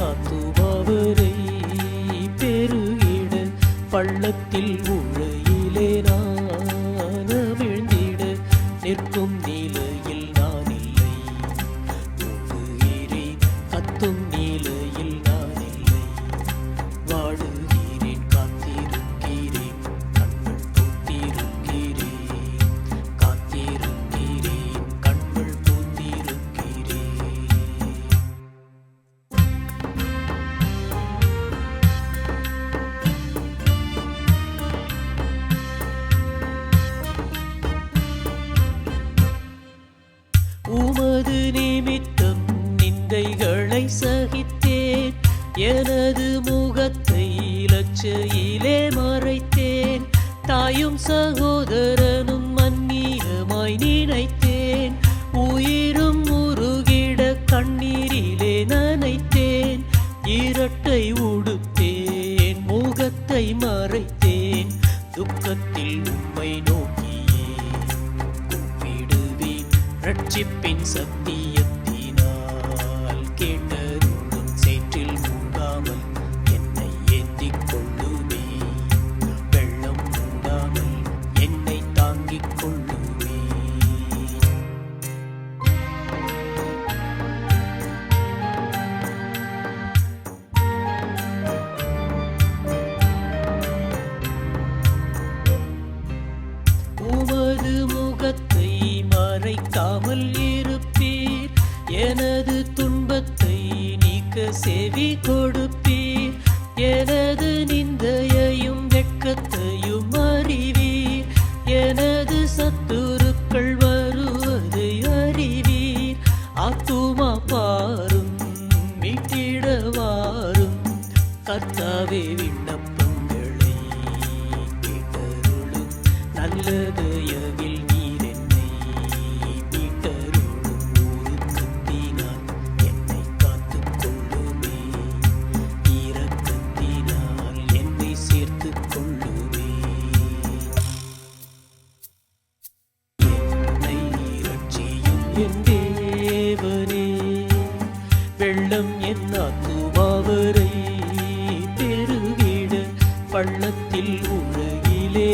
ஆத்துமாவரை பெருகிட பள்ளத்தில் உழையிலே நான் அமிழ்ந்திட நிற்கும் நிலையில் நான் இல்லை. உயிரேன் கத்தும் நிலையில் நான் இல்லை. வாடுகிறேன் காத்திருக்கிறேன் கண்கள் பூத்திருக்கிறேன். காத்திருக்கிறேன் கண்கள் பூத்திருக்கிறேன். உமது நிமித்தம் நிந்தைகளை சகித்தேன். எனது முகத்தை இலச்சையிலே மறைத்தேன். தாயும் சகோதரனும் அந்நியமாய் நினைத்தேன். உயிரும் உருகிட கண்ணீரிலே நனைத்தேன். இரட்டை உடுத்தேன் முகத்தை மறைத்தேன். துக்கத்தில் உம்மை நோக்கியே கூப்பிடுவேன். ரட்சிப்பின் சத்தியத்தினால் கேட்டருளும் சேற்றில் மூடாமல் என்னை ஏந்திக் கொள்ளுமே. வெள்ளம் மூடாமல் என்னை தாங்கிக் கொள்ளுமே. உமது முகத்தை மறைக்காமல் இருப்பீர். எனது துன்பத்தை நீக்க செவி கொடுப்பீர். எனது நிந்தையையும் வெட்கத்தையும் அறிவீர். எனது சத்துருக்கள் வருவதை அறிவீர். ஆத்துமா பாரும் மீட்டிட வாரும். கர்த்தாவே விண்ணப்பங்களை கேட்டருளும். நல்லதயவில் நீர் என்னை மீட்டருளும். ஊருக்கத்தினால் என்னை காத்துக் கொள்ளுமே. இரக்கத்தினால் என்னை சேர்த்துக் கொள்ளுமே. என்னை இரட்சியும் என் தேவனே. வெள்ளம் என் ஆத்துமாவரை பெருகிட பள்ளத்தில் உலகிலே